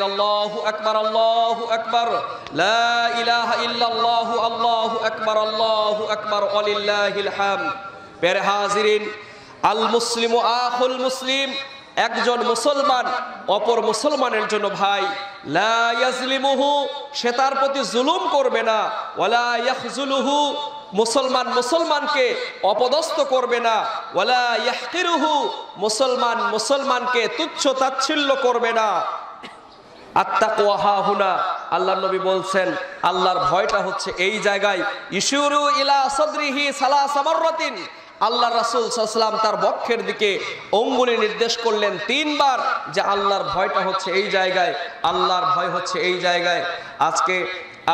আল্লাহু আকবার লা ইলাহা ইল্লাল্লাহু আল্লাহু আকবার ওয়ালিল্লাহিল হামদ। প্যারে হাজিরিন, আল মুসলিমু আখুল মুসলিম, একজন মুসলমান অপর মুসলমানের জন্য ভাই। লা ইয়াজলিমুহু, সে তার প্রতি জুলুম করবে না। ওয়ালা ইয়াখজুলুহু, মুসলমান মুসলমানকে অপদস্থ করবে না। ওয়ালা ইয়াহকিরুহু, মুসলমান মুসলমানকে তুচ্ছ তাচ্ছিল্য করবে না। আত্তাকওয়া হাহুনা, আল্লাহর নবী বলছেন আল্লাহর ভয়টা হচ্ছে এই জায়গায়। ইশুরু ইলা সাদরিহি সালাসা মাররাতিন, আল্লাহর রাসূল সাল্লাল্লাহু আলাইহি ওয়াসাল্লাম তার বক্ষের দিকে আঙ্গুলি নির্দেশ করলেন 3 বার যে আল্লাহর ভয়টা হচ্ছে এই জায়গায়, আল্লাহর ভয় হচ্ছে এই জায়গায়। আজকে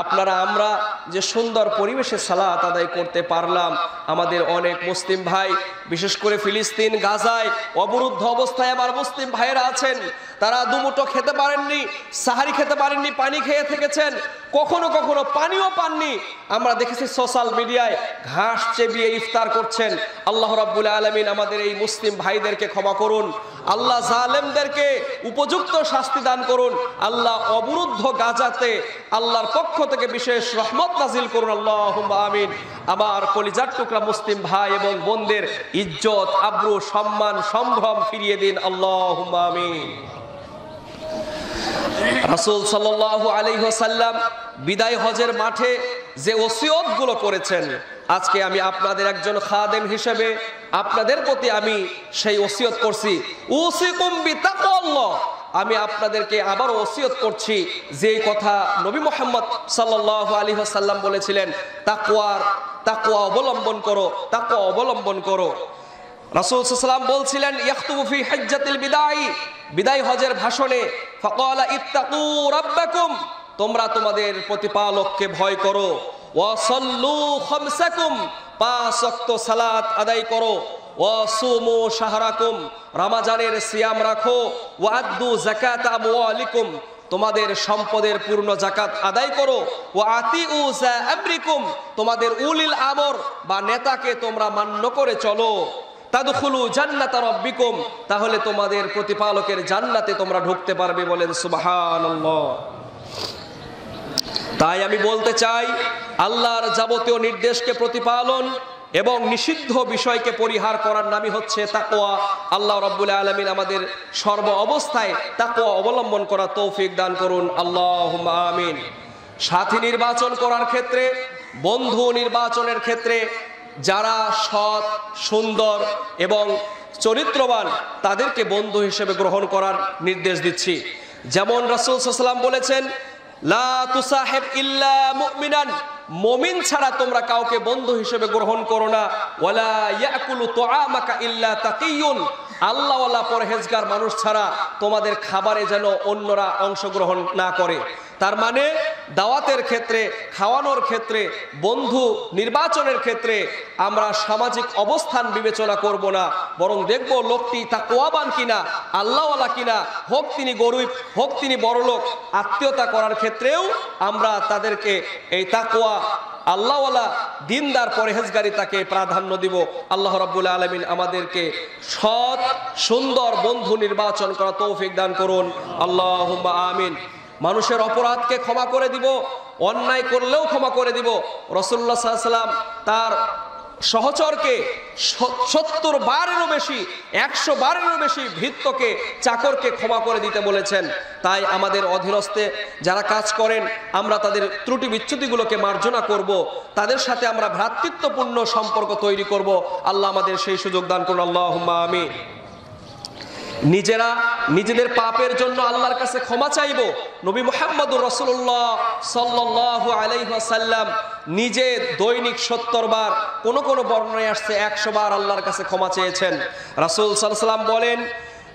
আপনারা আমরা যে সুন্দর পরিবেশে সালাত আদায় করতে পারলাম, আমাদের অনেক মুসলিম ভাই বিশেষ করে ফিলিস্তিন গাজায় অবরুদ্ধ অবস্থায় আমার মুসলিম ভাইয়েরা আছেন, তারা দুমুঠো খেতে পারেননি, সাহারি খেতে পারেননি, পানি খেয়ে থেকেছেন, কখনো কখনো পানিও পাননি। আমরা দেখেছি সোশ্যাল মিডিয়ায় ঘাস চেবিয়ে ইফতার করছেন। আল্লাহ রাব্বুল আলামিন আমাদের এই মুসলিম ভাইদেরকে ক্ষমা করুন, আল্লাহ জালেমদেরকে উপযুক্ত শাস্তি দান করুন, আল্লাহ অবরুদ্ধ গাজাতে আল্লাহর পক্ষ থেকে বিশেষ রহমত নাজিল করুন, আল্লাহুম্মা আমিন। আমার কলিজার টুকরা মুসলিম ভাই এবং বোনদের ইজ্জত আবরু সম্মান সম্ভ্রম ফিরিয়ে দিন, আল্লাহুম্মা আমিন। রাসূল সাল্লাল্লাহু আলাইহি ওয়াসাল্লাম বিদায় হজের মাঠে যে ওসিয়তগুলো করেছেন, আজকে আমি আপনাদের একজন খাদেম হিসেবে আপনাদের প্রতি আমি সেই ওসিয়ত করছি। উসিকুম বিতাকওয়াল্লাহ, আমি আপনাদেরকে আবার ওসিয়ত করছি যে কথা নবী মুহাম্মদ সাল্লাল্লাহু আলাইহি ওয়াসাল্লাম বলেছিলেন, তাকওয়া অবলম্বন করো, তাকওয়া অবলম্বন করো। রাসূল সাল্লাল্লাহু আলাইহি ওয়াসাল্লাম বলছিলেন ইয়াখতুবু ফি হাজ্জাতিল বিদাই, বিদায় হজের ভাষণে, ফাকালা ইত্তাকু রাব্বাকুম, তোমরা তোমাদের প্রতিপালককে ভয় করো। ওয়া সাল্লু খামসাকুম, 5 ওয়াক্ত সালাত আদায় করো। ওয়া সুমু শাহরাকুম, রমজানের সিয়াম রাখো। ওয়া আদ্দু যাকাত আমওয়ালিকুম, তোমাদের সম্পদের পূর্ণ যাকাত আদায় করো। ওয়া আতিউ যা আমরিকুম, তোমাদের উলিল আমর বা নেতাকে তোমরা মান্য করে চলো। তাদখুলু জান্নাতা রাব্বিকুম, তাহলে তোমাদের প্রতিপালকের জান্নাতে তোমরা ঢুকতে পারবে। বলেন সুবহানাল্লাহ। তাই আমি বলতে চাই, আল্লাহর যাবতীয় নির্দেশকে প্রতিপালন এবং নিষিদ্ধ বিষয়কে পরিহার করার নামই হচ্ছে তাকওয়া। আল্লাহ রাব্বুল আলামিন আমাদের সর্ব অবস্থায় তাকওয়া অবলম্বন করার তৌফিক দান করুন, আল্লাহুম্মা আমিন। সাথী নির্বাচন করার ক্ষেত্রে, বন্ধু নির্বাচনের ক্ষেত্রে যারা সৎ, সুন্দর এবং চরিত্রবান তাদেরকে বন্ধু হিসেবে গ্রহণ করার নির্দেশ দিচ্ছি। যেমন রাসূল সাল্লাল্লাহু আলাইহি ওয়াসাল্লাম বলেছেন, লা তুসাহিব ইল্লা মুমিনান, মুমিন ছাড়া তোমরা কাউকে বন্ধু হিসেবে গ্রহণ করো না। ওয়ালা ইয়াকুলু তুআমাকা ইল্লা তাকিয়ুন, আল্লাহওয়ালা পরহেজগার মানুষ ছাড়া তোমাদের খাবারে যেন অন্যরা অংশগ্রহণ না করে। তার মানে দাওয়াতের ক্ষেত্রে, খাওয়ানোর ক্ষেত্রে, বন্ধু নির্বাচনের ক্ষেত্রে আমরা সামাজিক অবস্থান বিবেচনা করব না, বরং দেখব লোকটি তাকওয়াবান কিনা, আল্লাহওয়ালা কিনা, হোক তিনি গরিব, হোক তিনি বড়লোক। আত্মীয়তা করার ক্ষেত্রেও আমরা তাদেরকে এই তাকওয়া, আল্লাহওয়ালা, দিনদার, পরহেজগারিতাকে প্রাধান্য দিব। আল্লাহ রাব্বুল আলামিন আমাদেরকে সৎ, সুন্দর বন্ধু নির্বাচন করা তৌফিক দান করুন, আল্লাহুম্মা আমিন। মানুষের অপরাধকে ক্ষমা করে দিব, অন্যায় করলেও ক্ষমা করে দিব। রাসূলুল্লাহ সাল্লাল্লাহু আলাইহি ওয়াসাল্লাম তার সহচরকে 70 বারেরও বেশি, 100 বারেরও বেশি ভৃত্যকে, চাকরকে ক্ষমা করে দিতে বলেছেন। তাই আমাদের অধীনস্থে যারা কাজ করেন, আমরা তাদের ত্রুটি বিচ্যুতিগুলোকে মার্জনা করব, তাদের সাথে আমরা ভ্রাতৃত্বপূর্ণ সম্পর্ক তৈরি করব। আল্লাহ আমাদের সেই সুযোগ দান করুন, আল্লাহুম্মা আমিন। নিজেরা নিজেদের পাপের জন্য আল্লাহর কাছে ক্ষমা চাইব। নবী মুহাম্মদুর রাসূলুল্লাহ সাল্লাল্লাহু আলাইহি ওয়াসাল্লাম নিজে দৈনিক 70 বার, কোন বর্ণনায় আসছে 100 বার আল্লাহর কাছে ক্ষমা চেয়েছেন। রাসূল সাল্লাল্লাহু আলাইহি ওয়াসাল্লাম বলেন,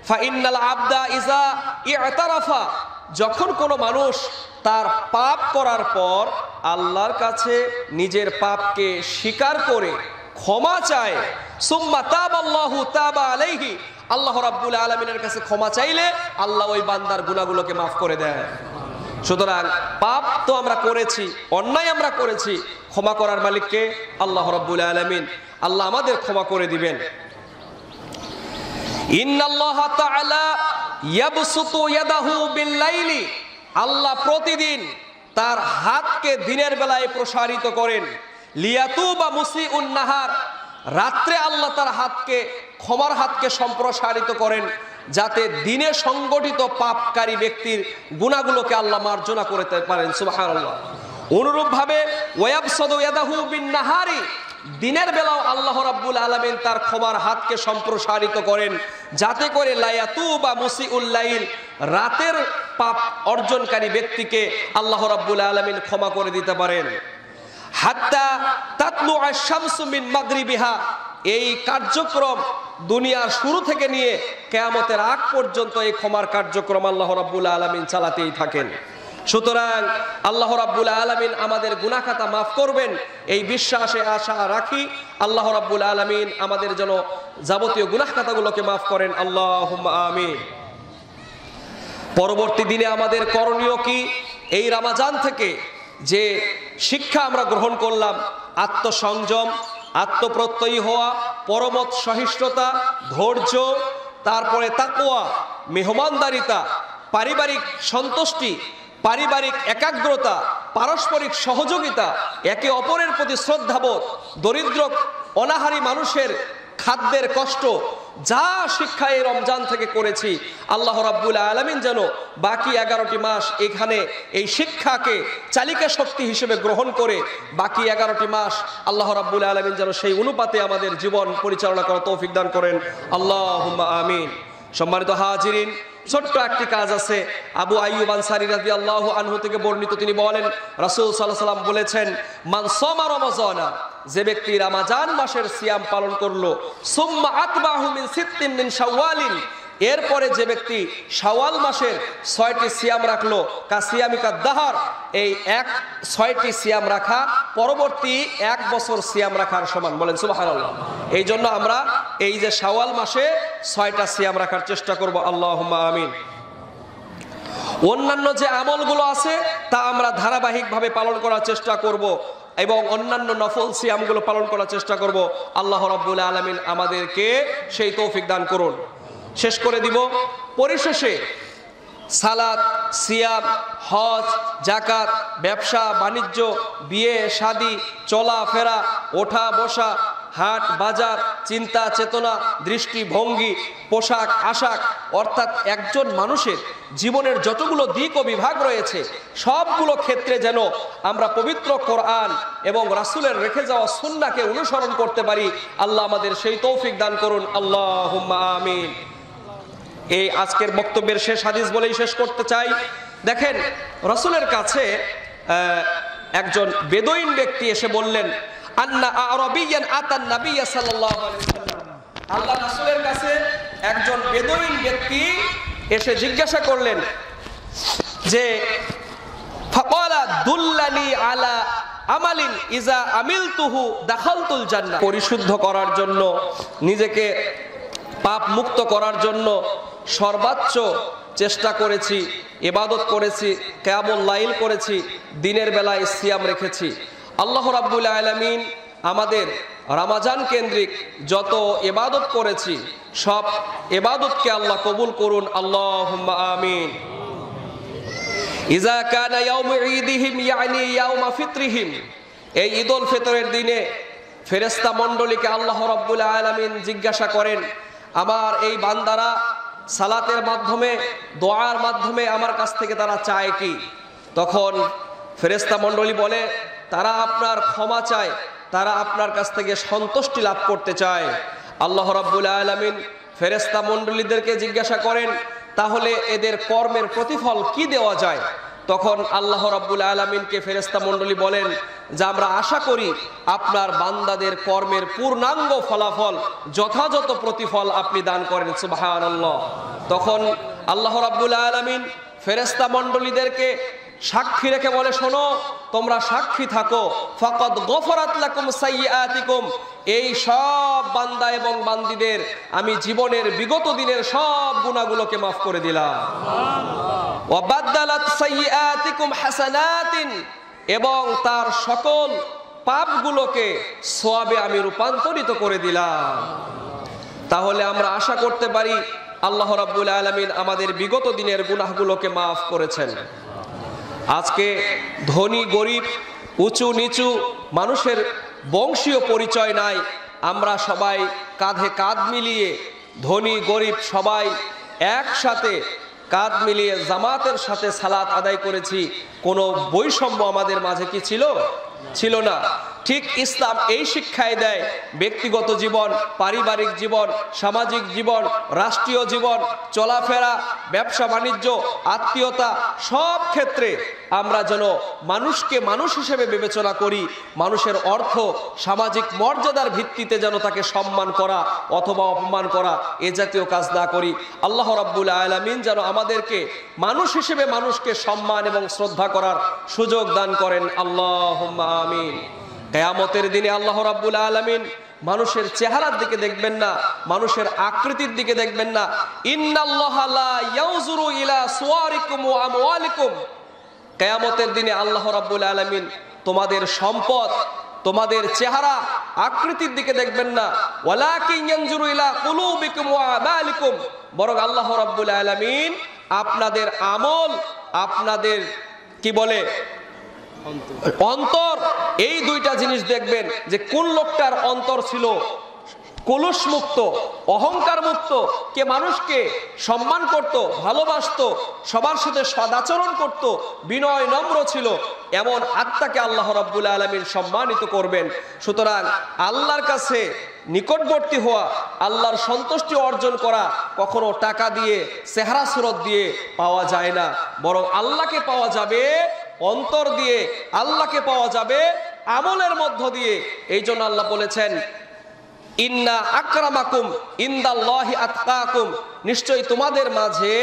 ফা ইন্নাল আবদা ইযা ইতারাফা, যখন কোনো মানুষ তার পাপ করার পর আল্লাহর কাছে নিজের পাপকে স্বীকার করে ক্ষমা চায়, সুম্মা তাবাল্লাহু তাবা আলাইহি, আল্লাহ রাব্বুল আলামিনের কাছে ক্ষমা চাইলে আল্লাহ ওই বান্দার গুনাহগুলোকে মাফ করে দেয়। সুতরাং পাপ তো আমরা করেছি, অন্যায় আমরা করেছি, ক্ষমা করার মালিককে আল্লাহ রাব্বুল আলামিন। আল্লাহ আমাদের ক্ষমা করে দিবেন। ইন্নাল্লাহা তাআলা ইয়াবসুতু ইয়াদাহু বিল্লাইলি, আল্লাহ প্রতিদিন তার হাতকে দিনের বেলায় প্রসারিত করেন। লিয়াতুবা মুসিউন নাহার, রাত্রে আল্লাহ তার হাতকে, ক্ষমার হাতকে সম্প্রসারিত করেন, যাতে দিনে সংগঠিত পাপকারী ব্যক্তির গুনাহগুলোকে আল্লাহ মার্জনা করতে পারেন। সুবহানাল্লাহ। অনুরূপভাবে ওয়ায়াবসাদু ইয়াদাহু বিন নাহারি, দিনের বেলাও আল্লাহ রাব্বুল আলামিন তার ক্ষমার হাতকে সম্প্রসারিত করেন, যাতে করে লায়াতুবা মুসিউল লাইল, রাতের পাপ অর্জনকারী ব্যক্তিকে আল্লাহ রাব্বুল আলামিন ক্ষমা করে দিতে পারেন। হাত্তা তাতলু আশ-শামসু মিন মাগরিবিহা, এই কার্যক্রম দুনিয়ার শুরু থেকে নিয়ে কিয়ামতের আগ পর্যন্ত এই ক্ষমার কার্যক্রম আল্লাহ রাব্বুল আলামিন চালাতেই থাকেন। সুতরাং আল্লাহ রাব্বুল আলামিন আমাদের গুনাহ খাতা মাফ করবেন এই বিশ্বাসে আশা রাখি। আল্লাহ রাব্বুল আলামিন আমাদের যেন যাবতীয় গুনাহ খাতাগুলোকে মাফ করেন, আল্লাহুম্মা আমিন। পরবর্তী দিনে আমাদের করণীয় কি? এই রমজান থেকে যে শিক্ষা আমরা গ্রহণ করলাম, আত্মসংযম, আত্মপ্রত্যয়ী হওয়া, পরমত সহিষ্ণুতা, ধৈর্য, তারপরে তাকওয়া, মেহমানদারিতা, পারিবারিক সন্তুষ্টি, পারিবারিক একাগ্রতা, পারস্পরিক সহযোগিতা, একে অপরের প্রতি শ্রদ্ধাবোধ, দরিদ্র অনাহারী মানুষের খাদ্যের কষ্ট, যা শিক্ষা এই রমজান থেকে করেছি, আল্লাহ রাব্বুল আলামিন যেন বাকি 11টি মাস এখানে এই শিক্ষাকে চালিকা শক্তি হিসেবে গ্রহণ করে বাকি 11টি মাস আল্লাহ রাব্বুল আলামিন যেন সেই অনুপাতে আমাদের জীবন পরিচালনা করার তৌফিক দান করেন, আল্লাহুম্মা আমিন। সম্মানিত হাজিরিন, ছোট্ট একটি কাজ আছে। আবু আইয়ুব আনসারী রাদিয়াল্লাহু আনহু থেকে বর্ণিত, তিনি বলেন রাসূল সাল্লাল্লাহু আলাইহি ওয়াসাল্লাম বলেছেন, মান সামা রমাজানা, যে ব্যক্তি রমজান মাসের সিয়াম পালন করলো, সুম্মা আতবাহু মিন সিত্তিন মিন শাওয়ালিন, এরপরে যে ব্যক্তি শাওয়াল মাসের 6টি সিয়াম রাখলো, কাসিয়ামিকা দাহার, এই 6টি সিয়াম রাখা পরবর্তী 1 বছর সিয়াম রাখার সমান। বলেন সুবহানাল্লাহ। এই জন্য আমরা এই যে শাওয়াল মাসে 6টা সিয়াম রাখার চেষ্টা করব, আল্লাহুম্মা আমিন। অন্যান্য যে আমলগুলো আছে তা আমরা ধারাবাহিকভাবে পালন করার চেষ্টা করব এবং অন্যান্য নফল সিয়ামগুলো পালন করার চেষ্টা করব। আল্লাহ রাব্বুল আলামিন আমাদেরকে সেই তৌফিক দান করুন। শেষ করে দিব, পরিশেষে সালাত, সিয়াম, হজ, যাকাত, ব্যবসা বাণিজ্য, বিয়ে শাদী, চলাফেরা, ওঠা বসা, হাট বাজার, চিন্তা চেতনা, দৃষ্টিভঙ্গি, পোশাক আশাক, অর্থাৎ একজন মানুষের জীবনের যতগুলো দিক ও বিভাগ রয়েছে সবগুলো ক্ষেত্রে যেন আমরা পবিত্র কোরআন এবং রাসূলের রেখে যাওয়া সুন্নাহকে অনুসরণ করতে পারি। আল্লাহ আমাদের সেই তৌফিক দান করুন, আল্লাহুম্মা আমিন। এই আজকের বক্তব্যের শেষ হাদিস বলেই শেষ করতে চাই। দেখেন, রাসূলের কাছে একজন বেদুইন ব্যক্তি এসে বললেন, আন্না আরাবিয়ান আতান নবী সাল্লাল্লাহু আলাইহি ওয়াসাল্লাম, আল্লাহ রাসূলের কাছে একজন বেদুইন ব্যক্তি এসে জিজ্ঞাসা করলেন যে ফাকালা দুল্লানি আলা আমালিন ইজা আমিলতুহু দাখালতুল জান্নাহ, পরিশুদ্ধ করার জন্য, নিজেকে পাপ মুক্ত করার জন্য সর্বোচ্চ চেষ্টা করেছি, ইবাদত করেছি, কিয়ামুল লাইল করেছি, দিনের বেলায় সিয়াম রেখেছি। আল্লাহ রাব্বুল আলামিন আমাদের রমজান কেন্দ্রিক যত ইবাদত করেছি সব ইবাদতকে আল্লাহ কবুল করুন, আল্লাহুম্মা আমিন। ইজা কানা ইয়াউমু ঈদিহিম ইয়ানি ইয়াউমা ফিত্রিহিম, এই ঈদুল ফিতরের দিনে ফেরেশতা মণ্ডলীকে আল্লাহ রাব্বুল আলামিন জিজ্ঞাসা করেন, আমার এই বান্দারা সালাতের মাধ্যমে, দোয়ার মাধ্যমে আমার কাছ থেকে তারা চায় কি? তখন ফেরেশতা মণ্ডলী বলে, তারা আপনার ক্ষমা চায়, তারা আপনার কাছ থেকে সন্তুষ্টি লাভ করতে চায়। আল্লাহ রাব্বুল আলামিন ফেরেশতা মণ্ডলীদেরকে জিজ্ঞাসা করেন, তাহলে এদের কর্মের প্রতিফল কি দেওয়া যায়? তখন আল্লাহ রাব্বুল আলামিনকে ফেরেশতা মণ্ডলী বলেন যে আমরা আশা করি আপনার বান্দাদের কর্মের পূর্ণাঙ্গ ফলাফল, যথাযথ প্রতিফল আপনি দান করেন, সুবহানাল্লাহ। তখন আল্লাহ রাব্বুল আলামিন ফেরেশতা মণ্ডলীদেরকে সাক্ষী রেখে বলে, শোনো, তোমরা সাক্ষী থাকো, ফাকাদ গফরাত লাকুম সাইয়্যাতিকুম, এই সব বান্দা এবং বান্দীদের আমি জীবনের বিগত দিনের সব গুনাহগুলোকে মাফ করে দিলাম। ওয়া বাদদালাত সাইয়্যাতিকুম হাসানাতিন, এবং তার সকল পাপগুলোকে সওয়াবে আমি রূপান্তরিত করে দিলাম। তাহলে আমরা আশা করতে পারি আল্লাহ রাব্বুল আলামিন আমাদের বিগত দিনের গুনাহগুলোকে মাফ করেছেন। আজকে ধনী গরিব উঁচু নিচু মানুষের বংশীয় পরিচয় নাই, আমরা সবাই কাঁধে কাঁধ মিলিয়ে ধনী গরিব সবাই একসাথে কাঁধ মিলিয়ে জামাতের সাথে সালাত আদায় করেছি। কোনো বৈষম্য আমাদের মাঝে কি ছিল? ছিল না। ঠিক ইসলাম এই শিক্ষায় দেয়, ব্যক্তিগত জীবন, পারিবারিক জীবন, সামাজিক জীবন, রাষ্ট্রীয় জীবন, চলাফেরা, ব্যবসা বাণিজ্য, আত্মীয়তা, সব ক্ষেত্রে আমরা যেন মানুষকে মানুষ হিসেবে বিবেচনা করি। মানুষের অর্থ সামাজিক মর্যাদার ভিত্তিতে যেন তাকে সম্মান করা অথবা অপমান করা এ জাতীয় কাজ না করি। আল্লাহ রাব্বুল আলামিন যেন আমাদেরকে মানুষ হিসেবে মানুষকে সম্মান এবং শ্রদ্ধা করার সুযোগ দান করেন। আল্লাহুম্মা আমিন। কিয়ামতের দিনে আল্লাহ রাব্বুল আলামিন মানুষের চেহারার দিকে দেখবেন না, মানুষের আকৃতির দিকে দেখবেন না। ইন্নাল্লাহা লা ইয়ানজুরু ইলা সুওয়ারিকুম ওয়া আমওয়ালিকুম। কিয়ামতের দিনে আল্লাহ রাব্বুল আলামিন তোমাদের সম্পদ, তোমাদের চেহারা, আকৃতির দিকে দেখবেন না। ওয়ালাকিন ইয়ানজুরু ইলা কুলুবিকুম ওয়া আমালিকুম। বরং আল্লাহ রাব্বুল আলামিন আপনাদের আমল, আপনাদের কি বলে অন্তর, এই দুইটা জিনিস দেখবেন যে কোন লোকটার অন্তর ছিল কলুষ মুক্ত, অহংকার মুক্ত, কে মানুষকে সম্মান করত, ভালোবাসতো, সবার সাথে সদাচরণ করত, বিনয় নম্র ছিল, এমন আত্মাকে আল্লাহ রাব্বুল আলামিন সম্মানিত করবেন। সুতরাং আল্লাহর কাছে নিকটবর্তী হওয়া, আল্লাহর সন্তুষ্টি অর্জন করা কখনো টাকা দিয়ে, চেহারা সুরত দিয়ে পাওয়া যায় না, বরং আল্লাহকে পাওয়া যাবে অন্তর দিয়ে, আল্লাহকে পাওয়া যাবে আমলের মধ্য দিয়ে। এই জন্য আল্লাহ বলেছেন, ইন্না আকরামাকুম ইনদাল্লাহি আতকাকুম। নিশ্চয়ই তোমাদের মাঝে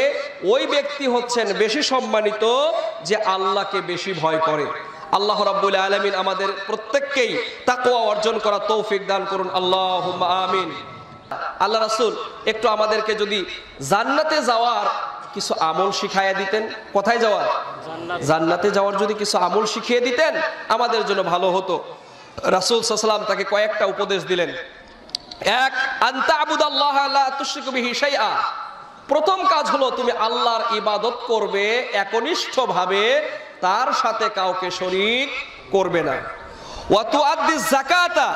ওই ব্যক্তি হচ্ছেন বেশি সম্মানিত যে আল্লাহকে বেশি ভয় করে। আল্লাহ রাব্বুল আলামিন আমাদের প্রত্যেককেই তাকওয়া অর্জন করা তৌফিক দান করুন। আল্লাহুম্মা আমিন। আল্লাহ রাসূল একটু আমাদেরকে যদি জান্নাতে যাওয়ার কিছু আমল শিখাইয়া দিতেন। কোথায় যাওয়ার? জান্নাতে যাওয়ার যদি কিছু আমল শিখিয়ে দিতেন আমাদের জন্য ভালো হতো। রাসূল সাল্লাল্লাহু আলাইহি ওয়াসাল্লাম তাকে কয়েকটা উপদেশ দিলেন। এক, আনতা আবুদাল্লাহ লা তুশরিকু বিহি শাইআ। প্রথম কাজ হলো তুমি আল্লাহর ইবাদত করবে একনিষ্ঠভাবে, তার সাথে কাউকে শরীক করবে না। ওয়া তুআদ্দিজ যাকাতা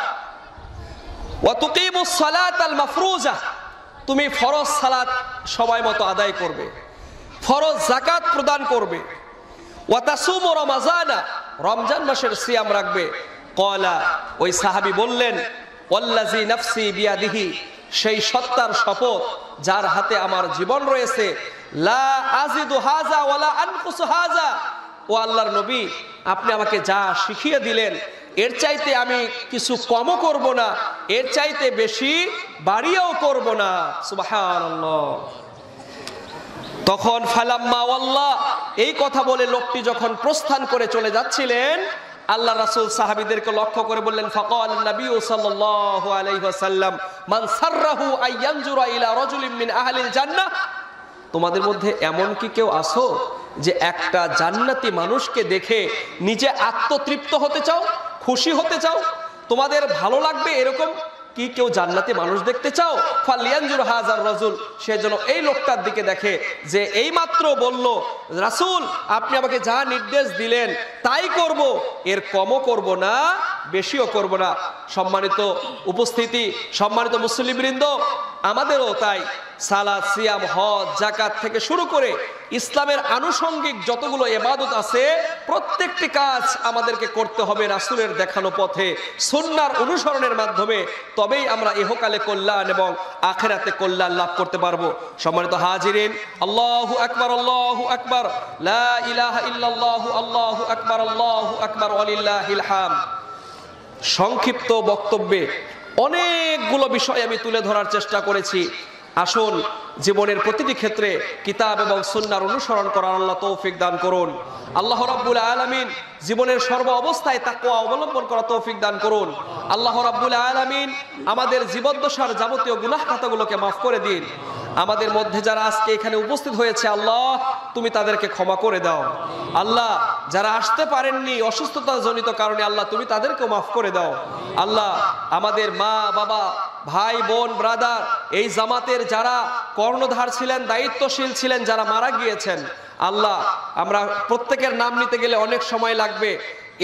ওয়া তুকিমুস সালাতাল মাফরুজা। তুমি ফরজ সালাত সময় মতো আদায় করবে, ফরজ যাকাত প্রদান করবে। ওয়া তাসুমু রমাজানা, রমজান মাসের সিয়াম রাখবে। ক্বালা, ওই সাহাবী বললেন, ওয়াল্লাযী নাফসি বিয়াদিহি, সেই সত্তার শপথ যার হাতে আমার জীবন রয়েছে, লা আজিদু হাযা ওয়ালা আনকুসু হাযা। ও আল্লাহর নবী, আপনি আমাকে যা শিখিয়ে দিলেন এর চাইতে আমি কিছু কমও করব না, এর চাইতে বেশি বাড়িয়েও করব না। সুবহানাল্লাহ। তখন ফালাম্মা ওয়াল্লাহ, এই কথা বলে লোকটি যখন প্রস্থান করে চলে যাচ্ছিলেন, আল্লাহ রাসূল সাহাবীদেরকে লক্ষ্য করে বললেন, ফাকাল নবী সাল্লাল্লাহু আলাইহি ওয়াসাল্লাম, মান সাররাহু আইয়ানজুরা ইলা রাজুলিন মিন আহলিল জান্নাহ। তোমাদের মধ্যে এমন কি কেউ আছো যে একটা জান্নাতি মানুষকে দেখে নিজে আত্মতৃপ্ত হতে চাও, খুশি হতে চাও, তোমাদের ভালো লাগবে এরকম কি কেউ জান্নাতি মানুষ দেখতে চাও? ফালিয়ানজুর হাযার রাজুল, সেজন্য এই লোকটার দিকে দেখে যে এইমাত্র বলল, রাসূল আপনি আমাকে যা নির্দেশ দিলেন তাই করব, এর কমও করব না, বেশিও করব না। সম্মানিত উপস্থিতি, সম্মানিত মুসলিমবৃন্দ, আমাদেরও তাই সালাত, সিয়াম, হজ, যাকাত থেকে শুরু করে ইসলামের আনুষঙ্গিক যতগুলো ইবাদত আছে প্রত্যেকটি কাজ আমাদেরকে করতে হবে রাসূলের দেখানো পথে, সুন্নাহর অনুসরণের মাধ্যমে। তবেই আমরা ইহকালে কল্যাণ এবং আখিরাতে কল্যাণ লাভ করতে পারবো। সম্মানিত হাজিরিন, আল্লাহু আকবার, আল্লাহু আকবার, লা ইলাহা ইল্লাল্লাহু, আল্লাহু আকবার, আল্লাহু আকবার, ওয়ালিল্লাহিল হামদ। সংক্ষিপ্ত বক্তব্যে অনেকগুলো বিষয় আমি তুলে ধরার চেষ্টা করেছি। আসুন জীবনের প্রতিটি ক্ষেত্রে কিতাব এবং সুন্নাহর অনুসরণ করার আল্লাহ তৌফিক দান করুন। আল্লাহ রাব্বুল আলামিন জীবনের সর্ব অবস্থায় তাকওয়া অবলম্বন করা তৌফিক দান করুন। আল্লাহ রাব্বুল আলামিন আমাদের জীবদ্দশার যাবতীয় গুনাহ খাতাগুলোকে মাফ করে দিন। আমাদের মধ্যে যারা আজকে এখানে উপস্থিত হয়েছে আল্লাহ তুমি তাদেরকে ক্ষমা করে দাও। আল্লাহ যারা আসতে পারেননি অসুস্থতা জনিত কারণে আল্লাহ তুমি তাদেরকেও মাফ করে দাও। আল্লাহ আমাদের মা বাবা ভাই বোন ব্রাদার এই জামাতের যারা কর্ণধার ছিলেন দায়িত্বশীল ছিলেন যারা মারা গিয়েছেন আল্লাহ আমরা প্রত্যেকের নাম নিতে গেলে অনেক সময় লাগবে।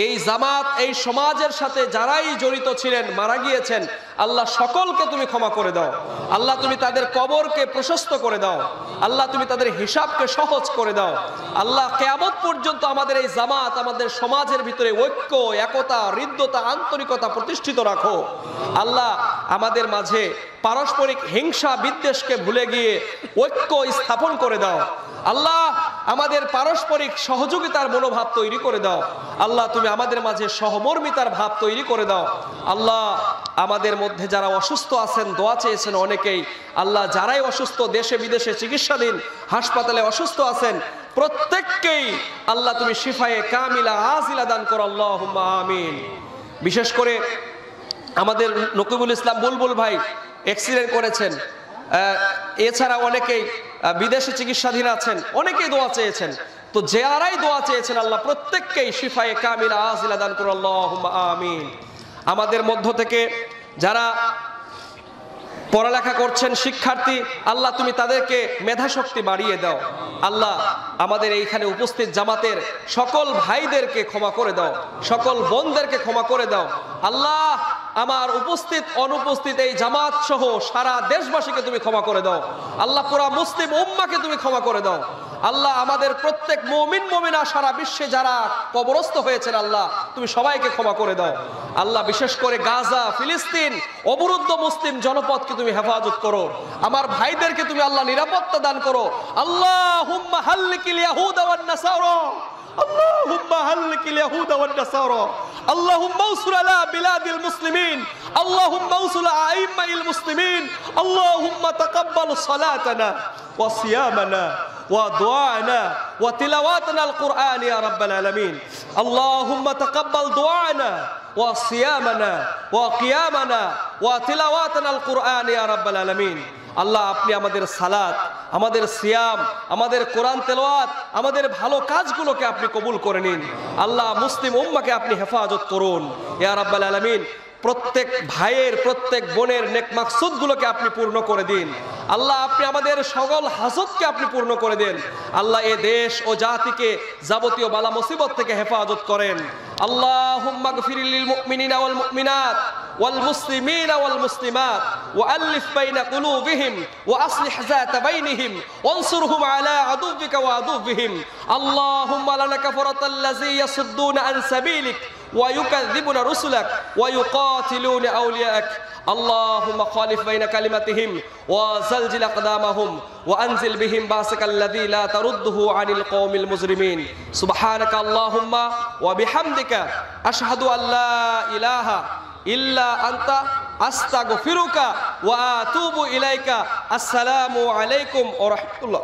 এই জামাত এই সমাজের সাথে যারাই জড়িত ছিলেন মারা গিয়েছেন আল্লাহ সকলকে তুমি ক্ষমা করে দাও। আল্লাহ তুমি তাদের কবরকে প্রশস্ত করে দাও। আল্লাহ তুমি তাদের হিসাবকে সহজ করে দাও। আল্লাহ কিয়ামত পর্যন্ত আমাদের এই জামাত আমাদের সমাজের ভিতরে ঐক্য একতা হৃদ্যতা আন্তরিকতা প্রতিষ্ঠিত রাখো। আল্লাহ আমাদের মাঝে পারস্পরিক হিংসা বিদ্বেষকে ভুলে গিয়ে ঐক্য স্থাপন করে দাও। আল্লাহ আমাদের পারস্পরিক সহযোগিতার মনোভাব তৈরি করে দাও। আল্লাহ তুমি আমাদের মাঝে সহমর্মিতার ভাব তৈরি করে দাও। আল্লাহ আমাদের মধ্যে যারা অসুস্থ আছেন দোয়া চেয়েছেন অনেকেই আল্লাহ যারাই অসুস্থ দেশে বিদেশে চিকিৎসাধীন হাসপাতালে অসুস্থ আছেন প্রত্যেককেই আল্লাহ তুমি শিফায়ে কামিলা আজিলা দান করো আল্লাহুম্মা আমিন। বিশেষ করে আমাদের নকিবুল ইসলাম বুলবুল ভাই অ্যাক্সিডেন্ট করেছেন, এছাড়া অনেকেই বিদেশে চিকিৎসাধীন আছেন, অনেকেই দোয়া চেয়েছেন। তো যারাই দোয়া চেয়েছেন আল্লাহ প্রত্যেককেই শিফায়ে কামিলা আজিলা দান করো আল্লাহুম্মা আমিন। আমাদের মধ্য থেকে যারা পড়ালেখা করছেন শিক্ষার্থী আল্লাহ তুমি তাদেরকে মেধা শক্তি বাড়িয়ে দাও। আল্লাহ আমাদের এইখানে উপস্থিত জামাতের সকল ভাইদেরকে ক্ষমা করে দাও, সকল বোনদেরকে ক্ষমা করে দাও। আল্লাহ আমার উপস্থিত অনুপস্থিত এই জামাত সহ সারা দেশবাসীকে তুমি ক্ষমা করে দাও। আল্লাহ পুরা মুসলিম উম্মাহকে তুমি ক্ষমা করে দাও। আল্লাহ আমাদের প্রত্যেক মুমিন মুমিনা সারা বিশ্বে যারা কবরস্থ হয়েছেন আল্লাহ তুমি সবাইকে ক্ষমা করে দাও। আল্লাহ বিশেষ করে গাজা ফিলিস্তিন অবরুদ্ধ মুসলিম জনপদকে তুমি হেফাজত করো। আমার ভাইদেরকে তুমি আল্লাহ নিরাপত্তা দান করো। আল্লাহুম্মা হাল্লিকিল ইয়াহুদা ওয়ান নাসারা আল্লাহুম্মা হাল্লিকিল ইয়াহুদা ওয়ান নাসারা আল্লাহুম্মা উসুর আলা বিলাদিল মুসলিমিন আল্লাহুম্মা উসুর আইম্মাইল মুসলিমিন আল্লাহুম্মা তাকাব্বাল সালাতানা ওয়া সিয়ামানা ودعاءنا وتلاواتنا القرآن يا رب العالمين اللهم تقبل دعاءنا وصيامنا وقيامنا وتلاواتنا القرآن يا رب العالمين আল্লাহ আপনি আমাদের সালাত আমাদের সিয়াম আমাদের কোরআন তেলাওয়াত আমাদের ভালো কাজগুলোকে আপনি কবুল করে নিন। আল্লাহ মুসলিম উম্মাহকে আপনি হেফাজত করুন ইয়া রাব্বাল আলামিন। প্রত্যেক ভাইয়ের প্রত্যেক বোনের নেক মাকসুদ গুলোকে আপনি পূর্ণ করে দিন। আল্লাহ আপনি আমাদের সকল হাজতকে আপনি পূর্ণ করে দেন। আল্লাহ এ দেশ ও জাতিকে যাবতীয় বালা মুসিবত থেকে হেফাজত করেন। আল্লাহুম্মা গফির লিল মুমিনিনা ওয়াল মুমিনাত ওয়াল মুসলিমিনা ওয়াল মুসলিমাত ওয়া আলিফ বাইনা কুলুবিহিম ওয়া আসলিহ যাতা বাইনিহিম ওয়ানসুরহুম আলা আদুবিকা ওয়া আদুবিহিম। আল্লাহুম্মা লানা কাফারাতাল্লাযী ইয়াসুদ্দুনা আন সাবিলিক ويكذبون رسلك ويقاتلون أولياءك اللهم خالف بين كلمتهم وزلزل أقدامهم وأنزل بهم باسك الذي لا ترده عن القوم المجرمين سبحانك اللهم وبحمدك أشهد أن لا إله إلا أنت أستغفرك وأتوب إليك السلام عليكم ورحمة الله।